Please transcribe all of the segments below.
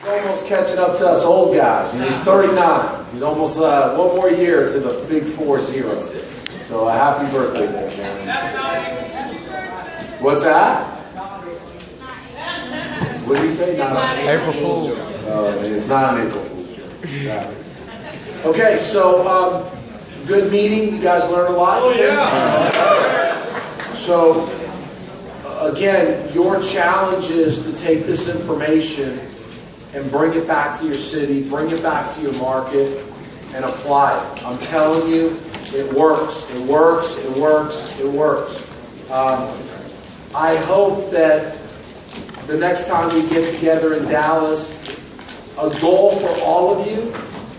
almost catching up to us old guys. He's 39. He's almost one more year to the big 4-0. So happy birthday there, Jeremy. What's that? What did he say? Not April Fool's. It's not an April Fool's joke. Okay, so good meeting. You guys learned a lot. Oh yeah. So again, your challenge is to take this information and bring it back to your city, bring it back to your market, and apply it. I'm telling you, it works. It works. It works. It works. I hope that the next time we get together in Dallas, a goal for all of you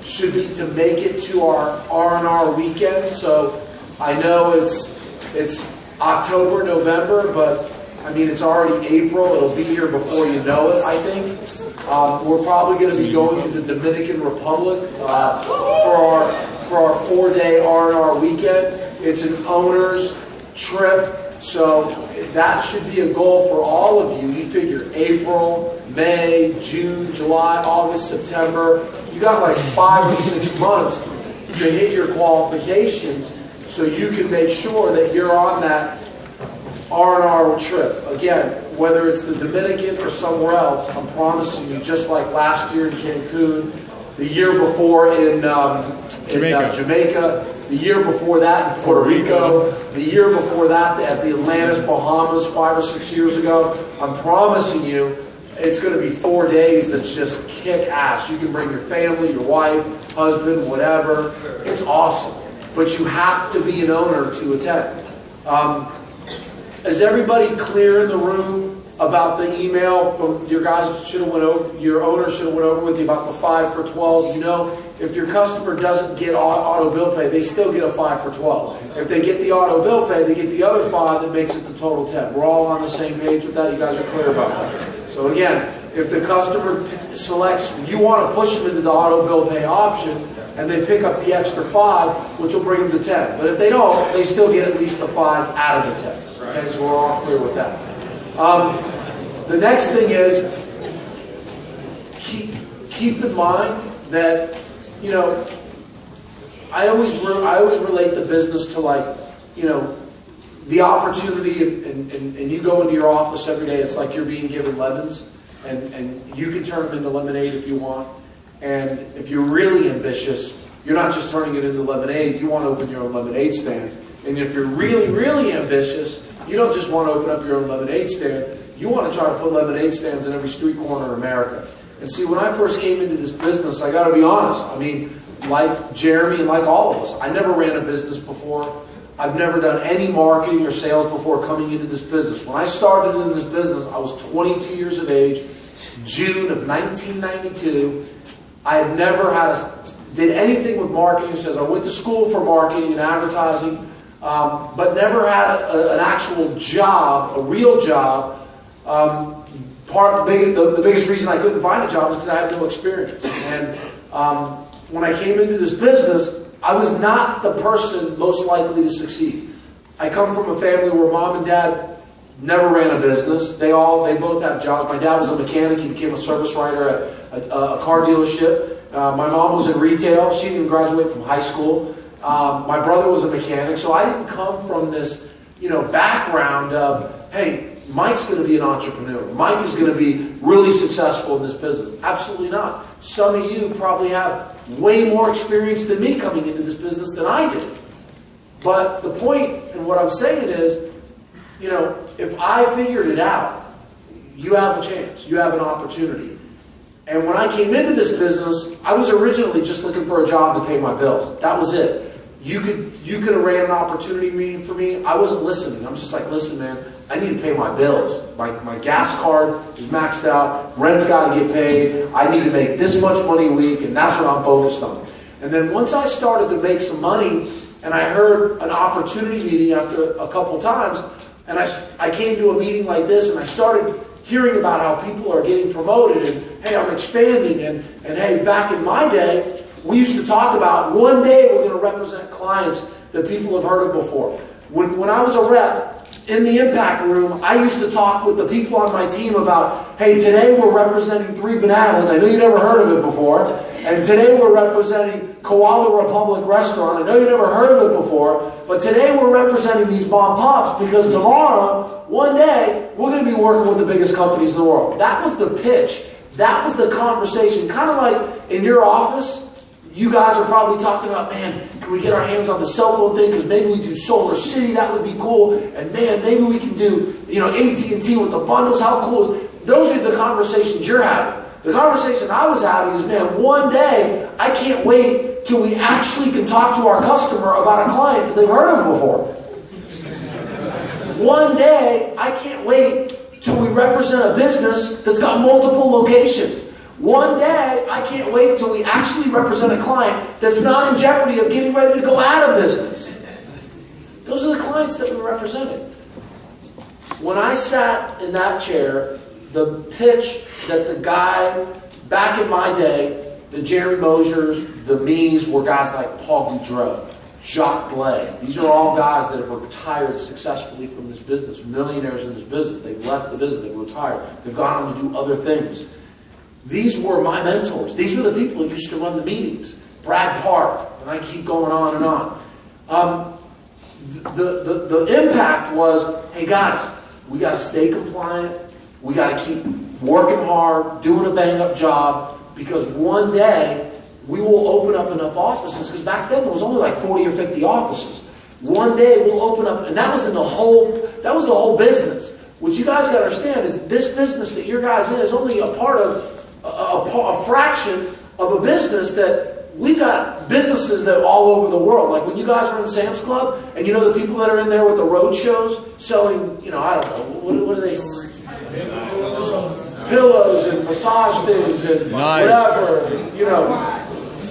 should be to make it to our R&R weekend. So I know it's October, November, but I mean it's already April. It'll be here before you know it, I think. We're probably going to be going to the Dominican Republic for our 4-day R&R weekend. It's an owner's trip, so that should be a goal for all of you. You figure April, May, June, July, August, September. You got like 5 or 6 months to hit your qualifications so you can make sure that you're on that R&R trip. Again, whether it's the Dominican or somewhere else, I'm promising you, just like last year in Cancun, the year before in Jamaica, the year before that in Puerto Rico, the year before that at the Atlantis, Bahamas 5 or 6 years ago, I'm promising you, it's going to be 4 days that's just kick ass. You can bring your family, your wife, husband, whatever. It's awesome. But you have to be an owner to attend. Is everybody clear in the room about the email from your guys should have went over, your owner should have went over with you about the 5 for 12? You know, if your customer doesn't get auto bill pay, they still get a 5 for 12. If they get the auto bill pay, they get the other 5 that makes it the total 10. We're all on the same page with that. You guys are clear about that. So again, if the customer selects, you want to push them into the auto bill pay option, and they pick up the extra 5, which will bring them to 10. But if they don't, they still get at least the 5 out of the 10. Okay, so we're all clear with that. The next thing is, keep in mind that, you know, I always relate the business to, like, you know, the opportunity, and you go into your office every day, it's like you're being given lemons, and you can turn them into lemonade if you want. And if you're really ambitious, you're not just turning it into lemonade, you want to open your own lemonade stand. And if you're really, really ambitious, you don't just want to open up your own lemonade stand, you want to try to put lemonade stands in every street corner in America. And see, when I first came into this business, I got to be honest, I mean, like Jeremy and like all of us, I never ran a business before. I've never done any marketing or sales before coming into this business. When I started in this business, I was 22 years of age, June of 1992. I had never did anything with marketing. Says I went to school for marketing and advertising, but never had an actual job, a real job. The biggest reason I couldn't find a job is because I had no experience. And when I came into this business, I was not the person most likely to succeed. I come from a family where mom and dad never ran a business. They both have jobs. My dad was a mechanic. He became a service writer at a car dealership. My mom was in retail. She didn't even graduate from high school. My brother was a mechanic. So I didn't come from this, you know, background of, hey, Mike's going to be an entrepreneur. Mike is going to be really successful in this business. Absolutely not. Some of you probably have way more experience than me coming into this business than I did. But the point and what I'm saying is, you know, if I figured it out, you have a chance. You have an opportunity. And when I came into this business, I was originally just looking for a job to pay my bills. That was it. You could have ran an opportunity meeting for me. I wasn't listening. I'm just like, listen, man, I need to pay my bills. My gas card is maxed out. Rent's got to get paid. I need to make this much money a week, and that's what I'm focused on. And then once I started to make some money, and I heard an opportunity meeting after a couple of times, and I came to a meeting like this, and I started hearing about how people are getting promoted, and hey, I'm expanding, and hey, back in my day, we used to talk about one day we're going to represent clients that people have heard of before. When I was a rep, in the impact room, I used to talk with the people on my team about, hey, today we're representing 3 Bananas. I know you never heard of it before. And today we're representing Koala Republic Restaurant. I know you never heard of it before. But today we're representing these mom pops because tomorrow, one day, we're going to be working with the biggest companies in the world. That was the pitch. That was the conversation. Kind of like in your office, you guys are probably talking about, man, can we get our hands on the cell phone thing? Because maybe we do Solar City, that would be cool. And man, maybe we can do, AT&T with the bundles. How cool is it? Those are the conversations you're having. The conversation I was having is, man, one day, I can't wait till we actually can talk to our customer about a client that they've heard of before. One day, I can't wait till we represent a business that's got multiple locations. One day, I can't wait till we actually represent a client that's not in jeopardy of getting ready to go out of business. Those are the clients that we represented. When I sat in that chair, the pitch that the guy, back in my day, the Jerry Mosiers, the me's, were guys like Paul Goudreau, Jacques Blay. These are all guys that have retired successfully from this business, millionaires in this business. They've left the business, they've retired, they've gone on to do other things. These were my mentors. These were the people who used to run the meetings. Brad Park, and I keep going on and on. The impact was, hey guys, we got to stay compliant. We got to keep working hard, doing a bang-up job, because one day we will open up enough offices, because back then there was only like 40 or 50 offices. One day we'll open up, and that was the whole business. What you guys got to understand is this business that your guys in is only a part of a fraction of a business that we've got businesses that are all over the world. Like when you guys are in Sam's Club, and you know the people that are in there with the road shows selling, I don't know, what are they? Pillows and massage things and whatever,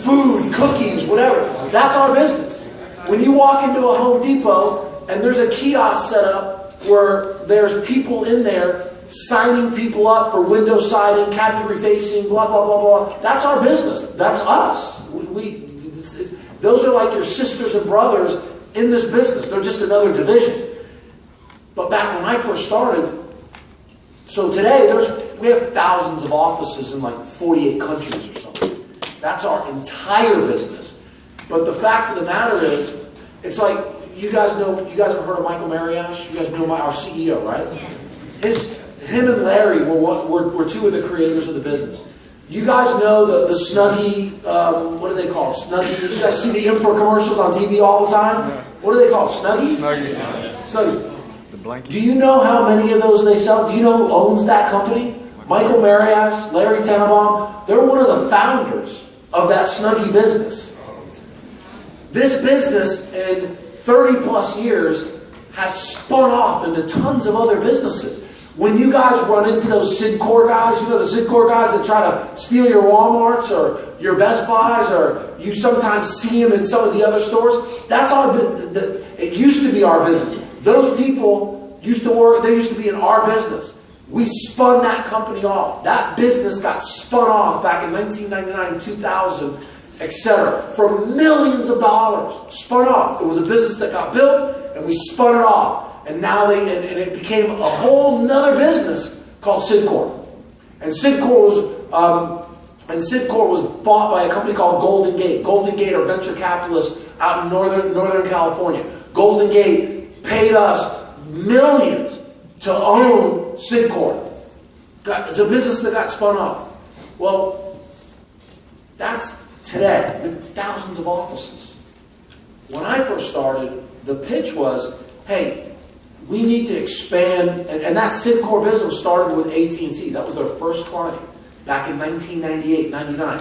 food, cookies, whatever. That's our business. When you walk into a Home Depot and there's a kiosk set up where there's people in there signing people up for window siding, cabinet refacing, blah, blah, blah, blah. That's our business. That's us. Those are like your sisters and brothers in this business. They're just another division. But back when I first started, so today we have thousands of offices in like 48 countries or something. That's our entire business. But the fact of the matter is, it's like, you guys have heard of Michael Mariash? You guys know our CEO, right? Him and Larry were two of the creators of the business. You guys know the Snuggie, what do they call it? Snuggie. Did you guys see the info commercials on TV all the time? What do they call it? Snuggies? Snuggies. Do you know how many of those they sell? Do you know who owns that company? Michael Mariash, Larry Tannenbaum. They're one of the founders of that Snuggie business. This business in 30 plus years has spun off into tons of other businesses. When you guys run into those Sidcore guys, the Sidcore guys that try to steal your Walmarts or your Best Buys, or you sometimes see them in some of the other stores, that's it used to be our business. Those people used to work, they used to be in our business. We spun that company off. That business got spun off back in 1999, 2000, etc. for millions of dollars. Spun off. It was a business that got built, and we spun it off. And now it became a whole nother business called Sidcore. And Sidcore was bought by a company called Golden Gate. Golden Gate are venture capitalists out in Northern California. Golden Gate paid us millions to own Sidcore. It's a business that got spun off. Well, that's today with thousands of offices. When I first started, the pitch was, hey, we need to expand, and that Sidcore business started with AT&T. That was their first client back in 1998, 99.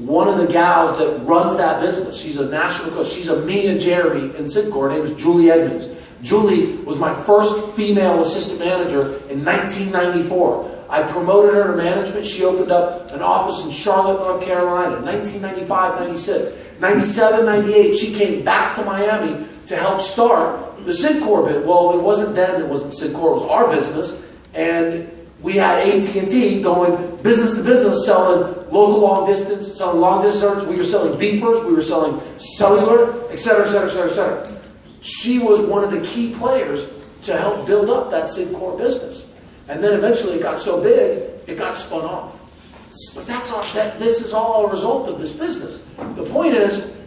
One of the gals that runs that business, she's a national coach. She's a Mia Jeremy in Sidcore. Her name is Julie Edmonds. Julie was my first female assistant manager in 1994. I promoted her to management. She opened up an office in Charlotte, North Carolina in 1995, 96. 97, 98, she came back to Miami to help start the Sidcore bit. Well, it wasn't then, it wasn't Sidcore, it was our business. And we had AT&T going business to business, selling local long distance, selling long distance. We were selling beepers, we were selling cellular, etc., etc., etc., etc. She was one of the key players to help build up that Sid-Core business. And then eventually it got so big, it got spun off. But this is all a result of this business. The point is,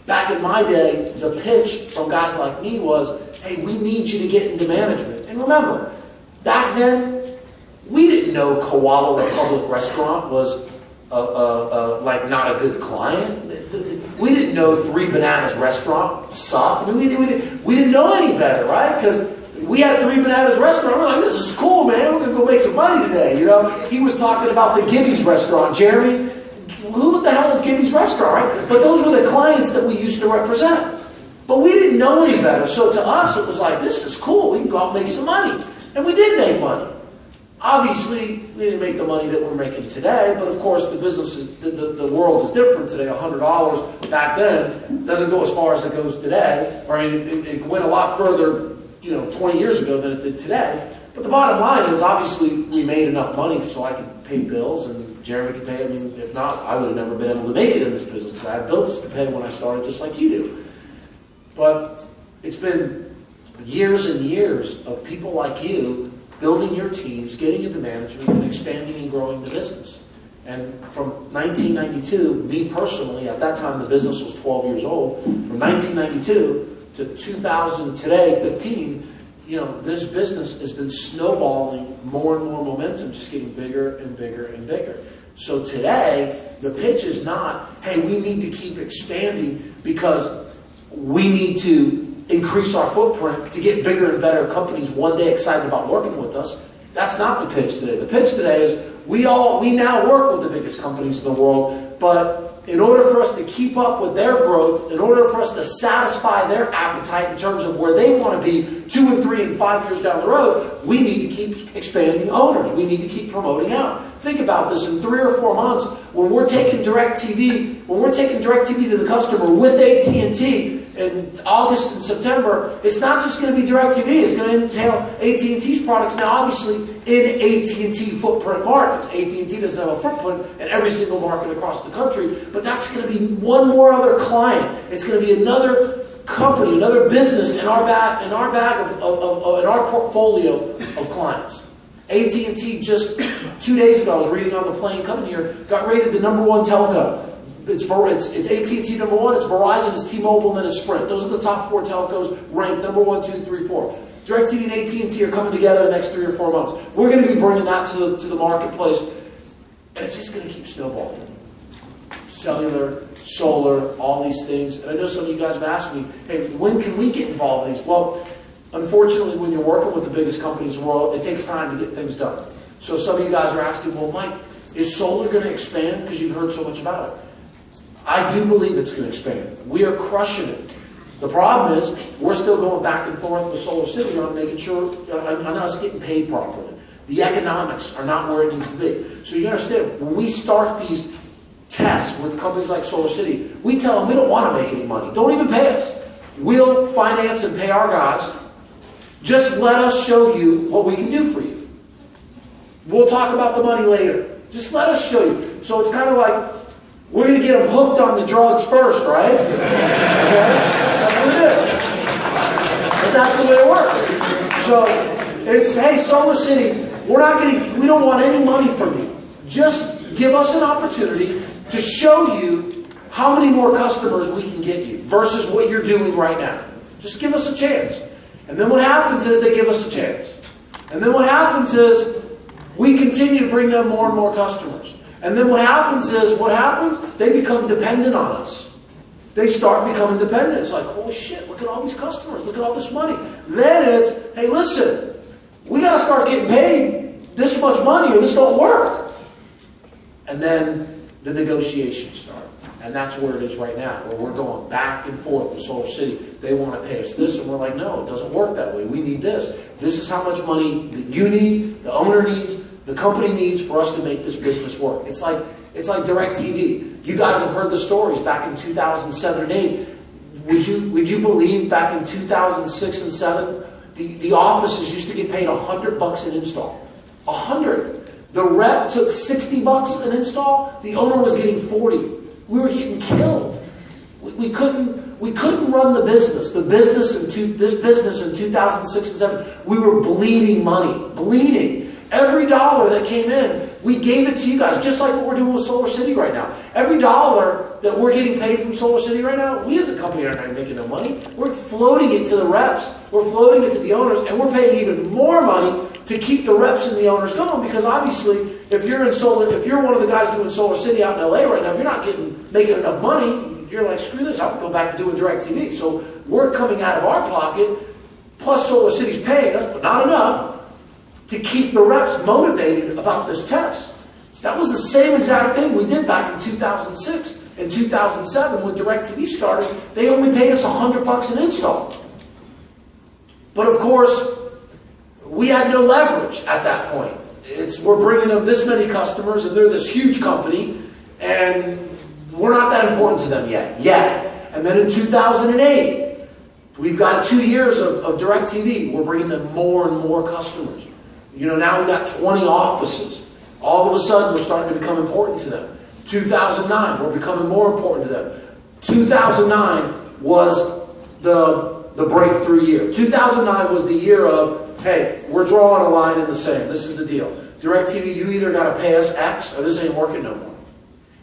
back in my day, the pitch from guys like me was, hey, we need you to get into management. And remember, back then, we didn't know Koala Republic Restaurant was like not a good client. We didn't know Three Bananas Restaurant sucked. I mean, we didn't know any better, right? Because we had Three Bananas Restaurant. We're like, this is cool, man. We're going to go make some money today. You know, he was talking about the Gibby's Restaurant. Jeremy, who the hell is Gibby's Restaurant, right? But those were the clients that we used to represent. But we didn't know any better. So to us, it was like, this is cool. We can go out and make some money. And we did make money. Obviously, we didn't make the money that we're making today, but of course the business is, the world is different today. $100 back then doesn't go as far as it goes today. Or I mean, it went a lot further, 20 years ago than it did today. But the bottom line is, obviously, we made enough money so I could pay bills, and Jeremy could pay. I mean, if not, I would have never been able to make it in this business, because I had bills to pay when I started, just like you do. But it's been years and years of people like you building your teams, getting into management, and expanding and growing the business. And from 1992, me personally, at that time the business was 12 years old, from 1992 to 2000 today, 15, this business has been snowballing more and more momentum, just getting bigger and bigger and bigger. So today, the pitch is not, hey, we need to keep expanding because we need to increase our footprint to get bigger and better companies one day excited about working with us. That's not the pitch today. The pitch today is we now work with the biggest companies in the world, but in order for us to keep up with their growth, in order for us to satisfy their appetite in terms of where they want to be 2 and 3 and 5 years down the road, we need to keep expanding owners. We need to keep promoting out. Think about this. In 3 or 4 months, when we're taking DirecTV to the customer with AT&T, in August and September, it's not just going to be DirecTV, it's going to entail AT&T's products now, obviously, in AT&T footprint markets. AT&T doesn't have a footprint in every single market across the country, but that's going to be one more other client. It's going to be another company, another business in our portfolio of clients. AT&T just 2 days ago, I was reading on the plane coming here, got rated the #1 telco. It's AT&T #1, it's Verizon, it's T-Mobile, and then it's Sprint. Those are the top 4 telcos ranked #1, 2, 3, 4. DirecTV and AT&T are coming together the next 3 or 4 months. We're going to be bringing that to the marketplace, and it's just going to keep snowballing. Cellular, solar, all these things. And I know some of you guys have asked me, hey, when can we get involved in these? Well, unfortunately, when you're working with the biggest companies in the world, it takes time to get things done. So some of you guys are asking, well, Mike, is solar going to expand? Because you've heard so much about it. I do believe it's going to expand. We are crushing it. The problem is, we're still going back and forth with Solar City on making sure, on us getting paid properly. The economics are not where it needs to be. So you understand, when we start these tests with companies like Solar City, we tell them we don't want to make any money. Don't even pay us. We'll finance and pay our guys. Just let us show you what we can do for you. We'll talk about the money later. Just let us show you. So it's kind of like, we're going to get them hooked on the drugs first, right? Okay? That's what we do. But that's the way it works. So it's, hey, Solar City, we don't want any money from you. Just give us an opportunity to show you how many more customers we can get you versus what you're doing right now. Just give us a chance. And then what happens is they give us a chance. And then what happens is we continue to bring them more and more customers. And then what happens is, they become dependent on us. They start becoming dependent. It's like, holy shit, look at all these customers, look at all this money. Then it's, hey, listen, we got to start getting paid this much money or this don't work. And then the negotiations start. And that's where it is right now, where we're going back and forth with Solar City. They want to pay us this, and we're like, no, it doesn't work that way. We need this. This is how much money that you need, the owner needs, the company needs for us to make this business work. It's like DirecTV. You guys have heard the stories back in 2007 and 8. Would you believe back in 2006 and 7, the offices used to get paid $100 an install. 100. The rep took $60 an install. The owner was getting 40. We were getting killed. We couldn't run the business. This business in 2006 and 2007, we were bleeding money, bleeding. Every dollar that came in, we gave it to you guys, just like what we're doing with Solar City right now. Every dollar that we're getting paid from Solar City right now, we as a company are not making no money. We're floating it to the reps, we're floating it to the owners, and we're paying even more money to keep the reps and the owners going. Because obviously, if you're one of the guys doing Solar City out in LA right now, if you're not making enough money, you're like, screw this, I'll go back to doing DirecTV. So we're coming out of our pocket, plus Solar City's paying us, but not enough, to keep the reps motivated about this test. That was the same exact thing we did back in 2006 and 2007 when DirecTV started. They only paid us $100 an install. But of course, we had no leverage at that point. We're bringing them this many customers, and they're this huge company, and we're not that important to them yet. And then in 2008, we've got 2 years of DirecTV. We're bringing them more and more customers. You know, now we got 20 offices. All of a sudden, we're starting to become important to them. 2009, we're becoming more important to them. 2009 was the breakthrough year. 2009 was the year of, hey, we're drawing a line in the sand. This is the deal. DirecTV, you either got to pay us X or this ain't working no more.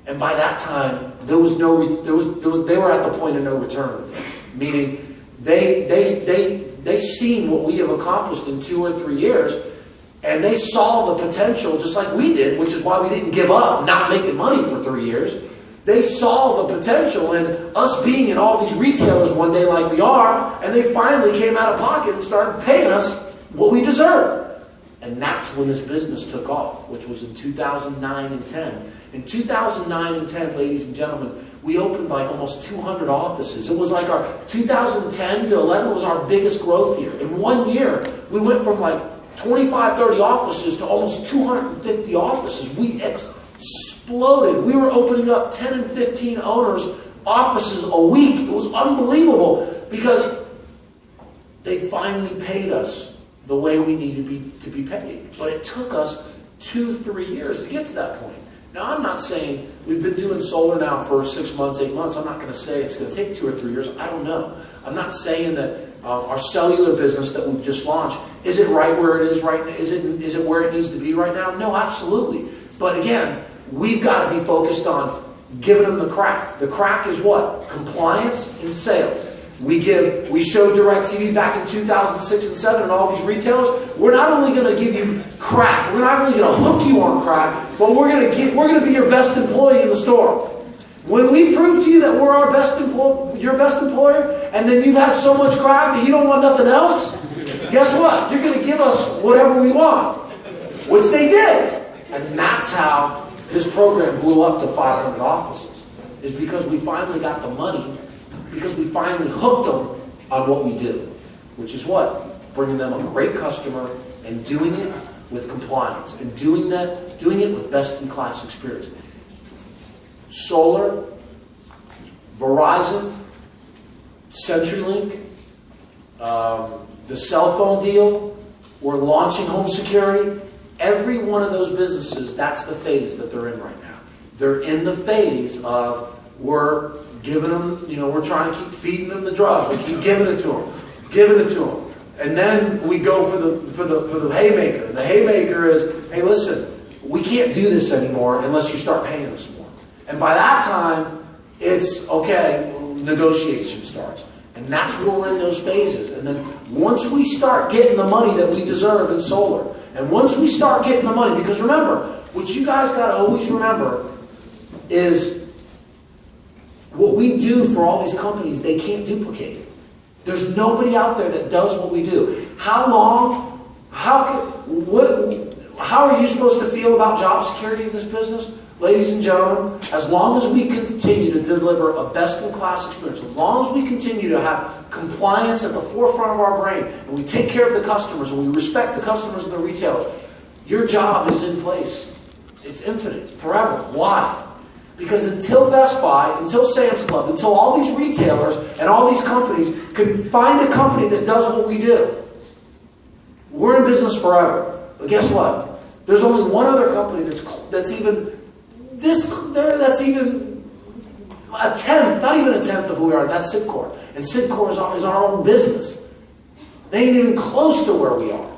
And by that time, they were at the point of no return. Meaning, they seen what we have accomplished in 2 or 3 years. And they saw the potential, just like we did, which is why we didn't give up not making money for 3 years. They saw the potential in us being in all these retailers one day like we are, and they finally came out of pocket and started paying us what we deserved. And that's when this business took off, which was in 2009 and 10. In 2009 and 10, ladies and gentlemen, we opened like almost 200 offices. It was like our 2010 to 11 was our biggest growth year. In 1 year, we went from like 25, 30 offices to almost 250 offices. We exploded. We were opening up 10 and 15 owners' offices a week. It was unbelievable because they finally paid us the way we needed to be paid. But it took us 2-3 years to get to that point. Now, I'm not saying we've been doing solar now for 6 months, 8 months. I'm not going to say it's going to take 2 or 3 years. I don't know. I'm not saying that our cellular business that we've just launched, is it right where it is right now? Is it where it needs to be right now? No, absolutely. But again, we've got to be focused on giving them the crack. The crack is what? Compliance and sales. We showed DirecTV back in 2006 and 2007 and all these retailers. We're not only going to give you crack, we're not only going to hook you on crack, but we're going to be your best employee in the store. When we prove to you that we're your best employer, and then you've had so much crack that you don't want nothing else, guess what? You're going to give us whatever we want, which they did. And that's how this program blew up to 500 offices, is because we finally got the money, because we finally hooked them on what we do, which is what? Bringing them a great customer and doing it with compliance and doing it with best-in-class experience. Solar, Verizon, CenturyLink, the cell phone deal, we're launching home security. Every one of those businesses, that's the phase that they're in right now. They're in the phase of we're giving them, we're trying to keep feeding them the drugs. We keep giving it to them. And then we go for the haymaker. The haymaker is, hey, listen, we can't do this anymore unless you start paying us more. And by that time, it's, okay, negotiation starts. And that's where we're in those phases. And then once we start getting the money that we deserve in solar, and once we start getting the money, because remember, what you guys got to always remember is what we do for all these companies, they can't duplicate it. There's nobody out there that does what we do. How are you supposed to feel about job security in this business? Ladies and gentlemen, as long as we continue to deliver a best-in-class experience, as long as we continue to have compliance at the forefront of our brain, and we take care of the customers, and we respect the customers and the retailers, your job is in place. It's infinite, forever. Why? Because until Best Buy, until Sam's Club, until all these retailers and all these companies can find a company that does what we do, we're in business forever. But guess what? There's only one other company that's even a tenth, not even a tenth of who we are. That's Sidcor. And Sidcor is our own business. They ain't even close to where we are.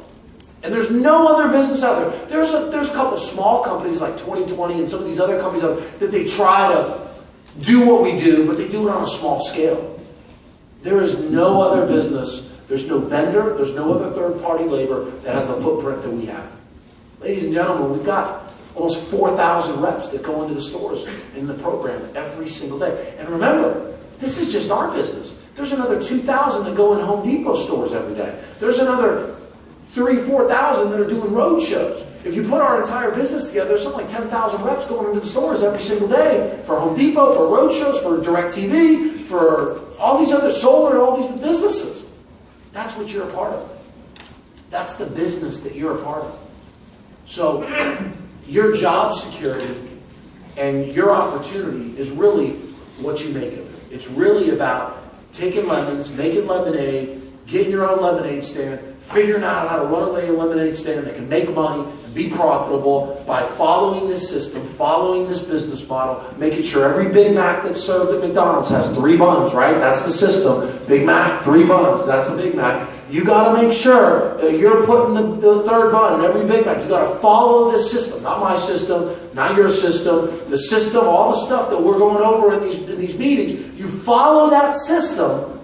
And there's no other business out there. There's a couple small companies like 2020 and some of these other companies that they try to do what we do, but they do it on a small scale. There is no other business, there's no vendor, there's no other third-party labor that has the footprint that we have. Ladies and gentlemen, we've got almost 4,000 reps that go into the stores in the program every single day. And remember, this is just our business. There's another 2,000 that go in Home Depot stores every day. There's another 3,000, 4,000 that are doing road shows. If you put our entire business together, there's something like 10,000 reps going into the stores every single day for Home Depot, for road shows, for DirecTV, for all these other solar and all these businesses. That's what you're a part of. That's the business that you're a part of. So your job security and your opportunity is really what you make of it. It's really about taking lemons, making lemonade, getting your own lemonade stand, figuring out how to run a lemonade stand that can make money and be profitable by following this system, following this business model, making sure every Big Mac that's served at McDonald's has 3 buns, right? That's the system. Big Mac, 3 buns. That's a Big Mac. You got to make sure that you're putting the 3rd bun in every Big Mac. You got to follow this system, not my system, not your system, the system, all the stuff that we're going over in these meetings. You follow that system.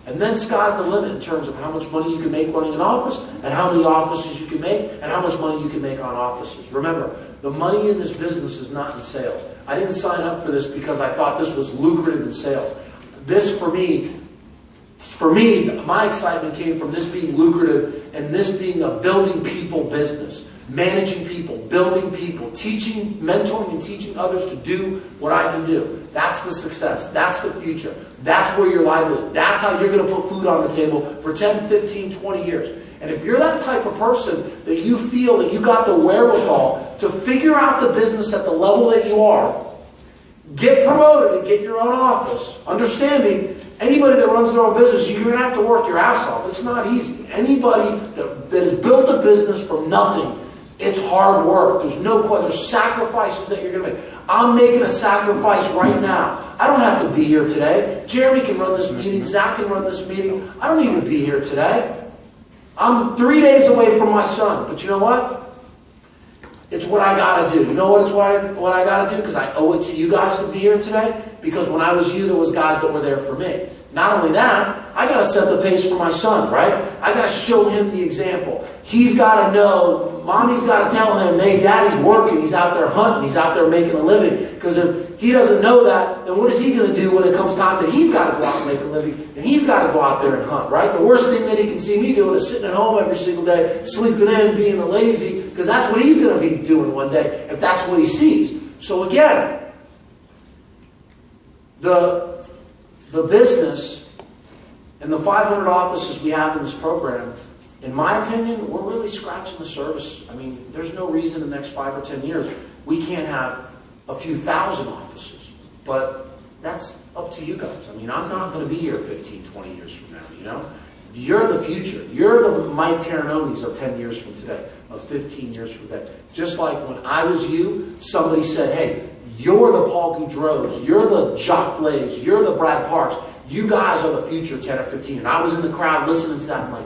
And then sky's the limit in terms of how much money you can make running an office, and how many offices you can make, and how much money you can make on offices. Remember, the money in this business is not in sales. I didn't sign up for this because I thought this was lucrative in sales. This, for me, my excitement came from this being lucrative and this being a building people business. Managing people, building people, teaching, mentoring and teaching others to do what I can do. That's the success. That's the future. That's where your livelihood. That's how you're going to put food on the table for 10, 15, 20 years. And if you're that type of person that you feel that you got the wherewithal to figure out the business at the level that you are, get promoted and get your own office, understanding anybody that runs their own business, you're going to have to work your ass off. It's not easy. Anybody that has built a business from nothing, it's hard work. There's no question. There's sacrifices that you're going to make. I'm making a sacrifice right now. I don't have to be here today. Jeremy can run this meeting. Zach can run this meeting. I don't need to be here today. I'm 3 days away from my son. But you know what? It's what I got to do. You know what? It's what I got to do because I owe it to you guys to be here today. Because when I was you, there was guys that were there for me. Not only that, I got to set the pace for my son, right? I got to show him the example. He's got to know, mommy's got to tell him, hey, daddy's working. He's out there hunting. He's out there making a living. Because if he doesn't know that, then what is he going to do when it comes time that he's got to go out and make a living? And he's got to go out there and hunt, right? The worst thing that he can see me doing is sitting at home every single day, sleeping in, being lazy, because that's what he's going to be doing one day, if that's what he sees. So again, the business and the 500 offices we have in this program, in my opinion, we're really scratching the surface. I mean, there's no reason in the next 5 or 10 years we can't have a few thousand offices. But that's up to you guys. I mean, I'm not going to be here 15, 20 years from now, you know? You're the future. You're the Mike Terranonis of 10 years from today, of 15 years from today. Just like when I was you, somebody said, hey, you're the Paul Goudreau's, you're the Jacques Blaise, you're the Brad Parks. You guys are the future 10 or 15. And I was in the crowd listening to that. I'm like,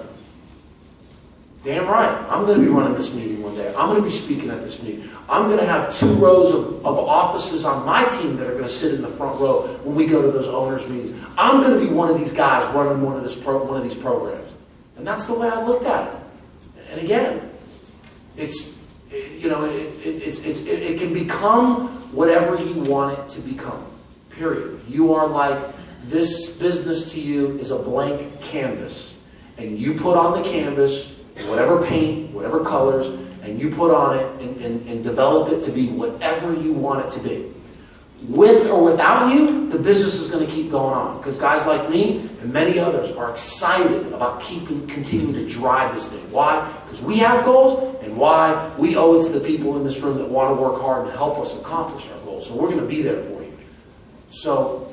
damn right. I'm going to be running this meeting one day. I'm going to be speaking at this meeting. I'm going to have 2 rows of offices on my team that are going to sit in the front row when we go to those owners' meetings. I'm going to be one of these guys running one of these programs. And that's the way I looked at it. And again, it's, you know, it can become whatever you want it to become. Period. You are like, this business to you is a blank canvas. And you put on the canvas whatever paint, whatever colors, and you put on it and develop it to be whatever you want it to be. With or without you, the business is going to keep going on. Because guys like me and many others are excited about continuing to drive this thing. Why? Because we have goals, and why? We owe it to the people in this room that want to work hard and help us accomplish our goals. So we're going to be there for you. So,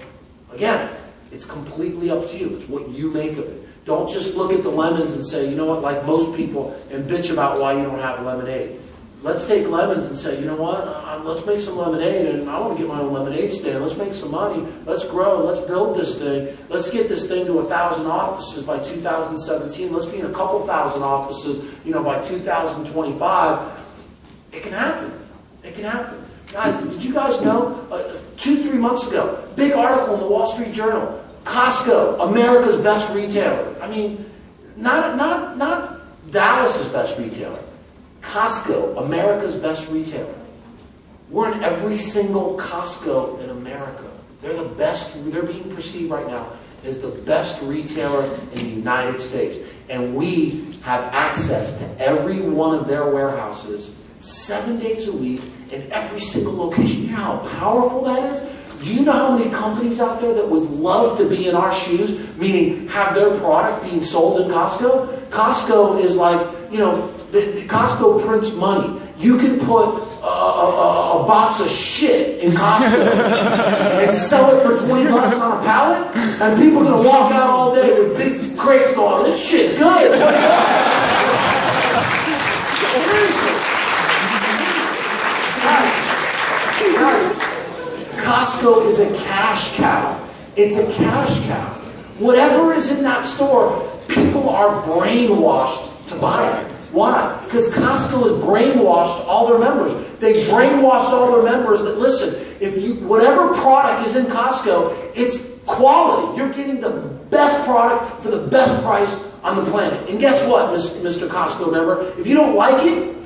again, it's completely up to you. It's what you make of it. Don't just look at the lemons and say, you know what, like most people, and bitch about why you don't have lemonade. Let's take lemons and say, you know what, let's make some lemonade, and I want to get my own lemonade stand. Let's make some money. Let's grow. Let's build this thing. Let's get this thing to 1,000 offices by 2017. Let's be in a couple thousand offices, you know, by 2025. It can happen. It can happen. Guys, did you guys know, 2-3 months ago, big article in the Wall Street Journal, Costco, America's best retailer. I mean, not Dallas's best retailer. Costco, America's best retailer. We're in every single Costco in America. They're the best, they're being perceived right now as the best retailer in the United States. And we have access to every one of their warehouses 7 days a week in every single location. You know how powerful that is? Do you know how many companies out there that would love to be in our shoes, meaning have their product being sold in Costco? Costco is like, you know, Costco prints money. You can put a box of shit in Costco and sell it for $20 on a pallet, and people are going to walk out all day with big crates going, this shit's good. Guys, Costco is a cash cow. It's a cash cow. Whatever is in that store, people are brainwashed to buy it. Why? Because Costco has brainwashed all their members. They brainwashed all their members that, listen, if you, whatever product is in Costco, it's quality. You're getting the best product for the best price on the planet. And guess what, Mr. Costco member? If you don't like it,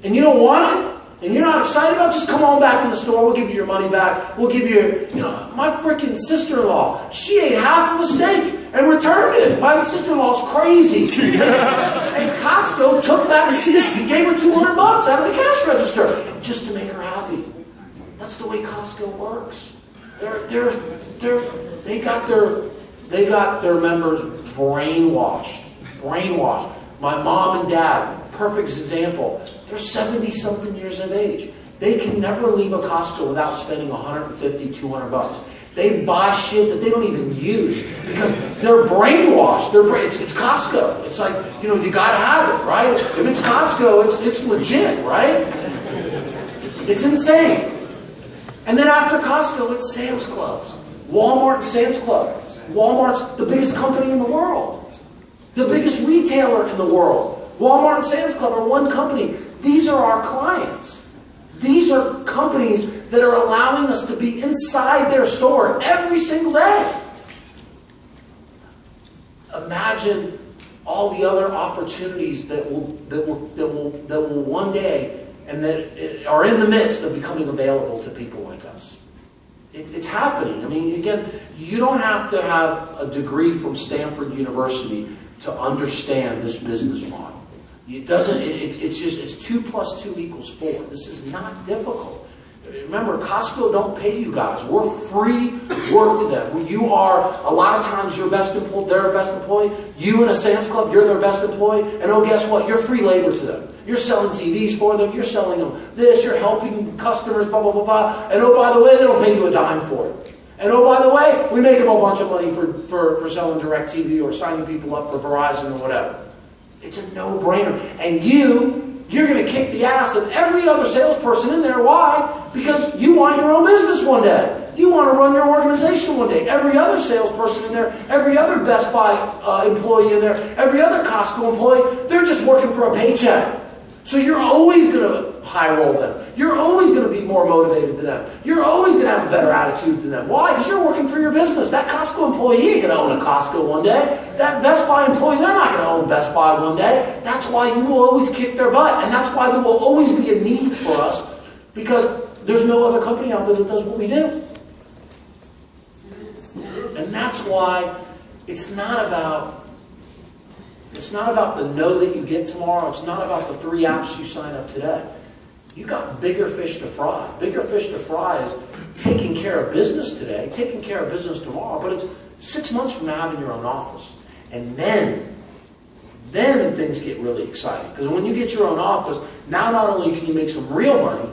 and you don't want it, and you're not excited about it, just come on back in the store. We'll give you your money back. We'll give you, you know, my freaking sister-in-law, she ate half of a steak and returned it. My sister-in-law's crazy. And Costco took that steak and gave her $200 out of the cash register just to make her happy. That's the way Costco works. They got their members brainwashed. Brainwashed. My mom and dad, perfect example. They're 70-something years of age. They can never leave a Costco without spending $150, $200. They buy shit that they don't even use because they're brainwashed. It's Costco. It's like, you know, you gotta have it, right? If it's Costco, it's legit, right? It's insane. And then after Costco, it's Sam's Clubs. Walmart and Sam's Club. Walmart's the biggest company in the world. The biggest retailer in the world. Walmart and Sam's Club are one company. These are our clients. These are companies that are allowing us to be inside their store every single day. Imagine all the other opportunities that will one day and that are in the midst of becoming available to people like us. It's happening. I mean, again, you don't have to have a degree from Stanford University to understand this business model. It's 2 + 2 = 4. This is not difficult. Remember, Costco don't pay you guys. We're free work to them. You are, a lot of times, your best employee, they're best employee. You in a Sam's Club, you're their best employee. And oh, guess what? You're free labor to them. You're selling TVs for them. You're selling them this. You're helping customers, blah, blah, blah, blah. And oh, by the way, they don't pay you a dime for it. And oh, by the way, we make them a bunch of money for selling DirecTV or signing people up for Verizon or whatever. It's a no-brainer. And you're going to kick the ass of every other salesperson in there. Why? Because you want your own business one day. You want to run your organization one day. Every other salesperson in there, every other Best Buy employee in there, every other Costco employee, they're just working for a paycheck. So you're always going to high roll them. You're always going to be more motivated than them. You're always going to have a better attitude than them. Why? Because you're working for your business. That Costco employee ain't going to own a Costco one day. That Best Buy employee, they're not going to own Best Buy one day. That's why you will always kick their butt. And that's why there will always be a need for us, because there's no other company out there that does what we do. And that's why it's not about the no that you get tomorrow. It's not about the 3 apps you sign up today. You got bigger fish to fry. Bigger fish to fry is taking care of business today, taking care of business tomorrow, but it's 6 months from now having your own office. And then things get really exciting. Because when you get your own office, now not only can you make some real money,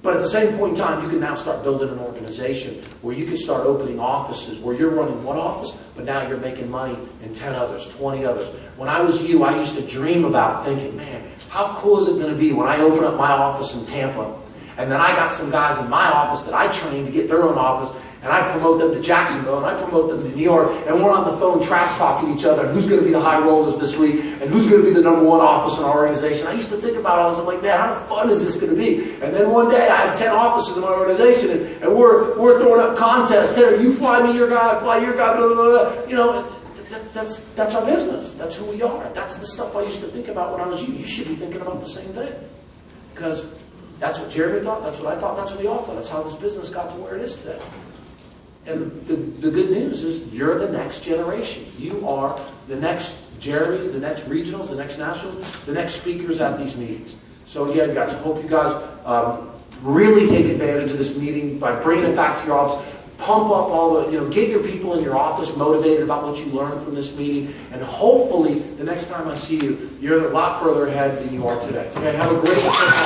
but at the same point in time, you can now start building an organization where you can start opening offices where you're running one office, but now you're making money in 10 others, 20 others. When I was you, I used to dream about thinking, man, How cool is it going to be when I open up my office in Tampa, and then I got some guys in my office that I train to get their own office, and I promote them to Jacksonville, and I promote them to New York, and we're on the phone trash talking each other, and who's going to be the high rollers this week, and who's going to be the #1 office in our organization. I used to think about all this. I'm like, man, how fun is this going to be? And then one day I had 10 offices in my organization, and we're throwing up contests. Hey, you fly me your guy, I fly your guy, blah, blah, blah. You know, that's our business. That's who we are. That's the stuff I used to think about when I was you. You should be thinking about the same thing. Because that's what Jeremy thought, that's what I thought, that's what we all thought. That's how this business got to where it is today. And the good news is you're the next generation. You are the next Jeremys, the next regionals, the next nationals, the next speakers at these meetings. So again, guys, I hope you guys really take advantage of this meeting by bringing it back to your office. Pump up all the, get your people in your office motivated about what you learned from this meeting. And hopefully, the next time I see you, you're a lot further ahead than you are today. Okay, have a great